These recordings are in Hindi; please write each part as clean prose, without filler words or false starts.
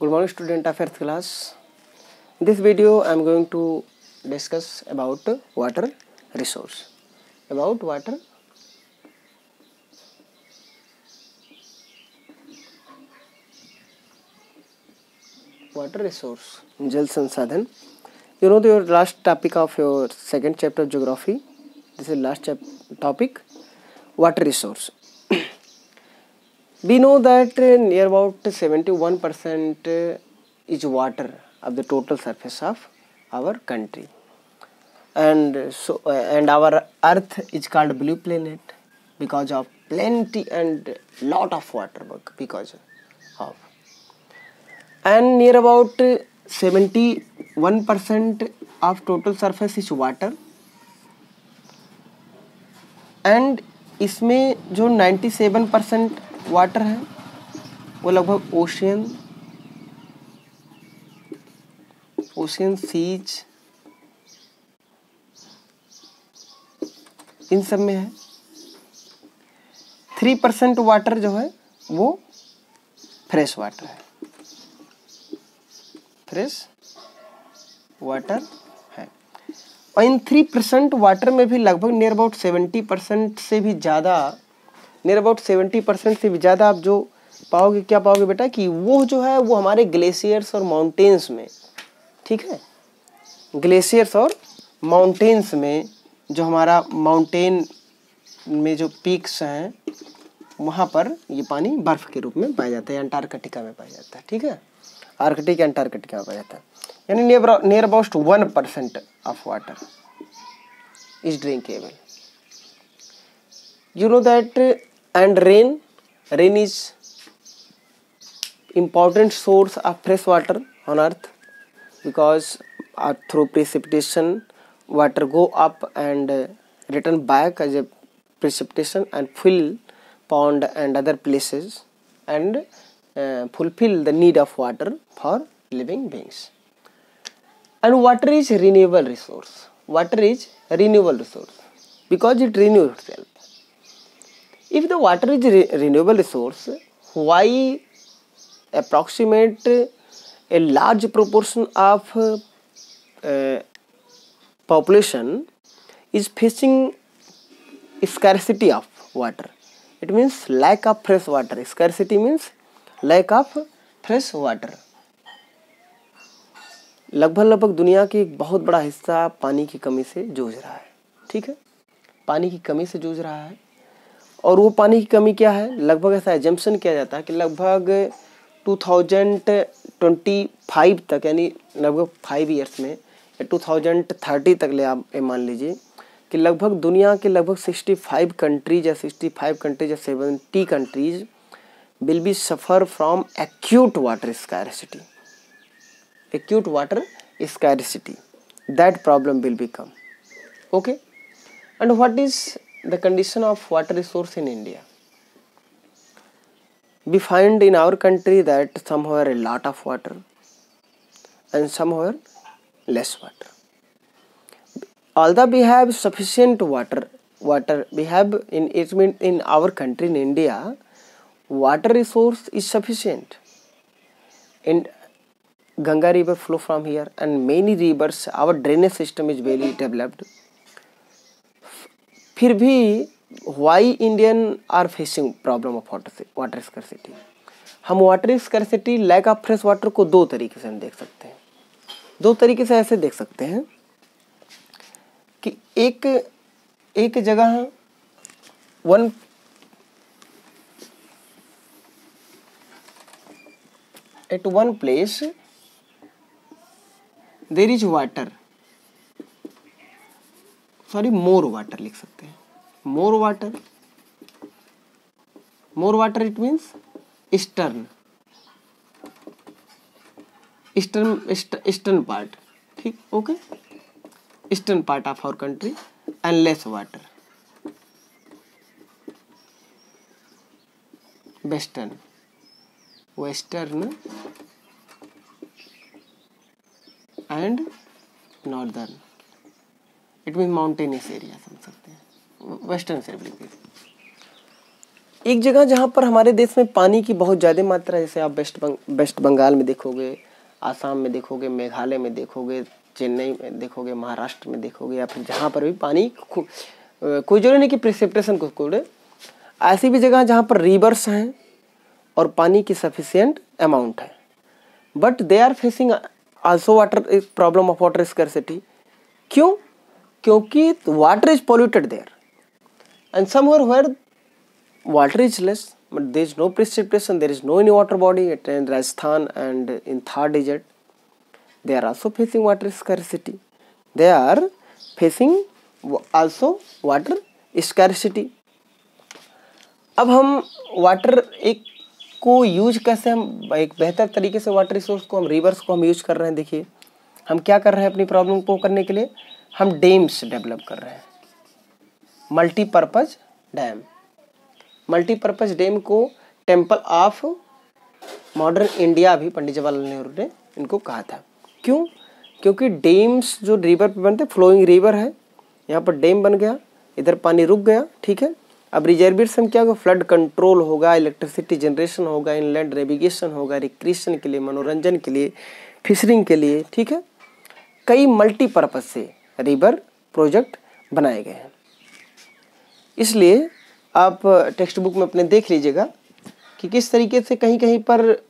Good morning, student of earth class. In this video I am going to discuss about water resource. About water resource, Jal Sansadhan. You know your last topic of your second chapter of geography. This is last topic, water resource. We know that near about 71% is water of the total surface of our country, and so and our earth is called blue planet because of plenty and lot of water because of, and near about 71% of total surface is water, and इसमें जो 97% वाटर है वो लगभग ओशियन सीज इन सब में है। 3% वाटर जो है वो फ्रेश वाटर है, फ्रेश वाटर है। और इन 3% वाटर में भी लगभग नियर अबाउट 70% से भी ज़्यादा, नियर अबाउट 70% से भी ज़्यादा आप जो पाओगे, क्या पाओगे बेटा, कि वो जो है वो हमारे ग्लेशियर्स और माउंटेन्स में, ठीक है, ग्लेशियर्स और माउंटेन्स में, जो हमारा माउंटेन में जो पीक्स हैं वहाँ पर ये पानी बर्फ़ के रूप में पाया जाता है, अंटार्कटिका में पाया जाता है, ठीक है, आर्कटिक अंटार्कटिका में पाया जाता है। यानी near about 1% of water is drinkable. You know that and rain is important source of fresh water on earth because through precipitation water go up and return back as a precipitation and fill pond and other places and fulfill the need of water for living beings. And water is renewable resource. Water is a renewable resource because it renews itself. If the water is a renewable resource, why approximate a large proportion of population is facing scarcity of water? It means lack of fresh water. Scarcity means lack of fresh water. लगभग दुनिया की एक बहुत बड़ा हिस्सा पानी की कमी से जूझ रहा है, ठीक है, पानी की कमी से जूझ रहा है। और वो पानी की कमी क्या है, लगभग ऐसा एजम्पशन किया जाता है कि लगभग 2025 तक, यानी लगभग 5 ईयर्स में, 2030 तक ले आप मान लीजिए कि लगभग दुनिया के लगभग 65 कंट्रीज या 70 countries will be suffer from acute water scarcity. Acute water scarcity, that problem will become, okay. And what is the condition of water resource in India? We find in our country that somewhere a lot of water and somewhere less water. Although we have sufficient water we have in our country in India, water resource is sufficient. In Ganga river flow from here and many rivers, our drainage system is very developed. फिर भी why Indian are facing problem of water scarcity? हम water scarcity, lack of fresh water को दो तरीके से हम देख सकते हैं। दो तरीके से ऐसे देख सकते हैं कि एक जगह at one place there is water, more water लिख सकते हैं, more water it means eastern part, ठीक, okay, eastern part of our country, and less water western and northern, it means mountainous area समझ सकते हैं, वेस्टर्न से लिख दीजिए। एक जगह जहाँ पर हमारे देश में पानी की बहुत ज़्यादा मात्रा है, जैसे आप वेस्ट बंगाल में देखोगे, आसाम में देखोगे, मेघालय में देखोगे, चेन्नई में देखोगे, महाराष्ट्र में देखोगे, या फिर जहाँ पर भी पानी कोई जरूरी नहीं कि प्रेसिपिटेशन को कोड़े, ऐसी भी जगह जहाँ पर रिवर्स हैं और पानी की सफिशिएंट अमाउंट है, but they are facing also water problem of water scarcity. क्यों? क्योंकि water is polluted there and somewhere where water is less, but there is no precipitation, there is no any water body in Rajasthan, and in third digit they are also facing water scarcity. They are facing also water scarcity. अब हम वाटर एक को यूज कैसे, हम एक बेहतर तरीके से वाटर रिसोर्स को, हम रिवर्स को हम यूज कर रहे हैं। देखिए हम क्या कर रहे हैं अपनी प्रॉब्लम को करने के लिए, हम डैम्स डेवलप कर रहे हैं, मल्टीपर्पज डैम। मल्टीपर्पज डैम को टेम्पल ऑफ मॉडर्न इंडिया भी पंडित जवाहरलाल नेहरू ने इनको कहा था। क्यों? क्योंकि डैम्स जो रिवर पे बनते, फ्लोइंग रिवर है, यहाँ पर डैम बन गया, इधर पानी रुक गया, ठीक है। अब रिजर्वियर्स में क्या होगा, फ्लड कंट्रोल होगा, इलेक्ट्रिसिटी जनरेशन होगा, इनलैंड नेविगेशन होगा, रिक्रिएशन के लिए, मनोरंजन के लिए, फिशरिंग के लिए, ठीक है। कई मल्टीपर्पज से रिवर प्रोजेक्ट बनाए गए हैं। इसलिए आप टेक्स्ट बुक में अपने देख लीजिएगा कि किस तरीके से कहीं कहीं पर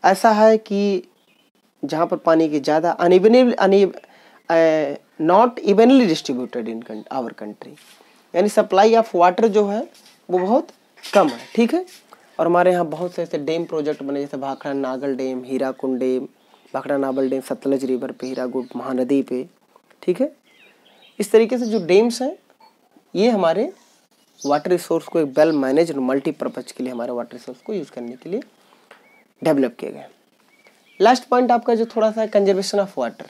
ऐसा है कि जहाँ पर पानी की ज़्यादा not evenly distributed in our country, यानी सप्लाई ऑफ वाटर जो है वो बहुत कम है, ठीक है। और हमारे यहाँ बहुत से ऐसे डैम प्रोजेक्ट बने, जैसे Bhakra Nangal dam, Hirakud dam, Bhakra Nangal dam Sutlej river पे, हीराकुंड महानदी पे, ठीक है। इस तरीके से जो डैम्स हैं ये हमारे वाटर रिसोर्स को एक वेल मैनेज और मल्टीपर्पज के लिए, हमारे वाटर रिसोर्स को यूज करने के लिए डेवलप किए गए। लास्ट पॉइंट आपका जो थोड़ा सा conservation of water.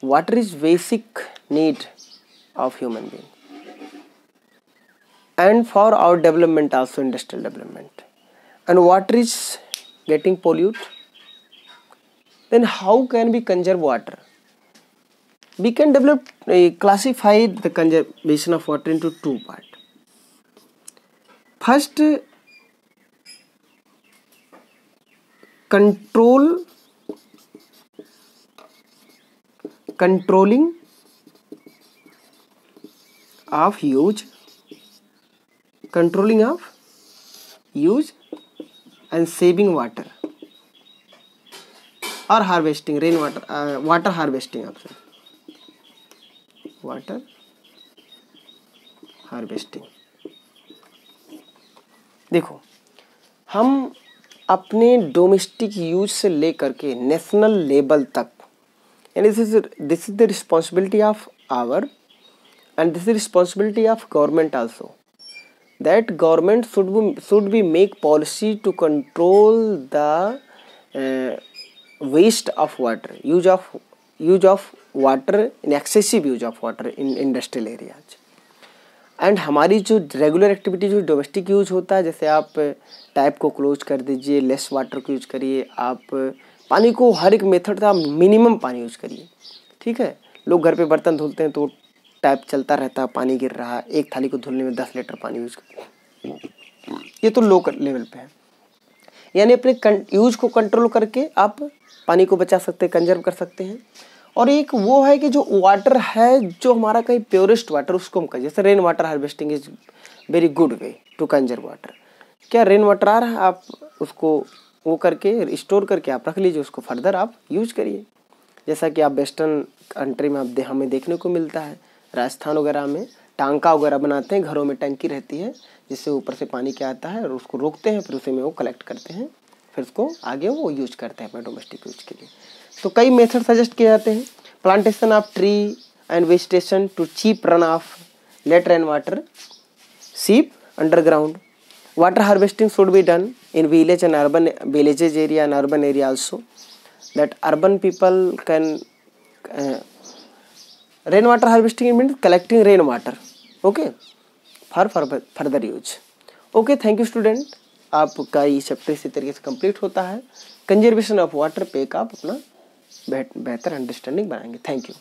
Water is basic need of human being and for our development also, industrial development, and water is getting pollute, then how can be conserve water? We can develop classify the conservation of water into two parts. First, controlling of use and saving water or harvesting rainwater, water harvesting also. Water harvesting. देखो हम अपने डोमेस्टिक यूज से लेकर के नेशनल लेवल तक, यानी this is the responsibility of our and this is responsibility of government also, that government should be make policy to control the waste of water, use of water in excessive use of water in industrial areas। And हमारी जो रेगुलर एक्टिविटी जो डोमेस्टिक यूज होता है, जैसे आप टैप को क्लोज कर दीजिए, लेस वाटर को यूज करिए, आप पानी को हर एक मेथड का मिनिमम पानी यूज करिए, ठीक है। लोग घर पे बर्तन धुलते हैं तो टैप चलता रहता है, पानी गिर रहा है, एक थाली को धुलने में 10 लीटर पानी यूज करते, ये तो लो लेवल पे है। यानी अपने यूज को कंट्रोल करके आप पानी को बचा सकते हैं, कंजर्व कर सकते हैं। और एक वो है कि जो वाटर है, जो हमारा कहीं प्योरेस्ट वाटर, उसको हम करें, जैसे rain water harvesting is very good way to conserve water. क्या रेन वाटर आ रहा है, आप उसको वो करके स्टोर करके आप रख लीजिए, उसको फर्दर आप यूज करिए। जैसा कि आप वेस्टर्न कंट्री में आप हमें देखने को मिलता है, राजस्थान वगैरह में टांका वगैरह बनाते हैं, घरों में टंकी रहती है जिससे ऊपर से पानी क्या आता है और उसको रोकते हैं, फिर उसे में वो कलेक्ट करते हैं, फिर उसको आगे वो यूज करते हैं अपने डोमेस्टिक यूज के लिए। तो कई मेथड सजेस्ट किए जाते हैं, plantation of tree and vegetation to check runoff let rain water, seep underground, water harvesting should be done in village and urban villages area and urban area also, that urban people can rainwater harvesting means collecting rainwater, okay, for further use. Okay, thank you student, आपका ये चैप्टर इसी तरीके से कंप्लीट होता है। कंजर्वेशन ऑफ वाटर पे का आप अपना बेहतर अंडरस्टैंडिंग बनाएंगे। Thank you.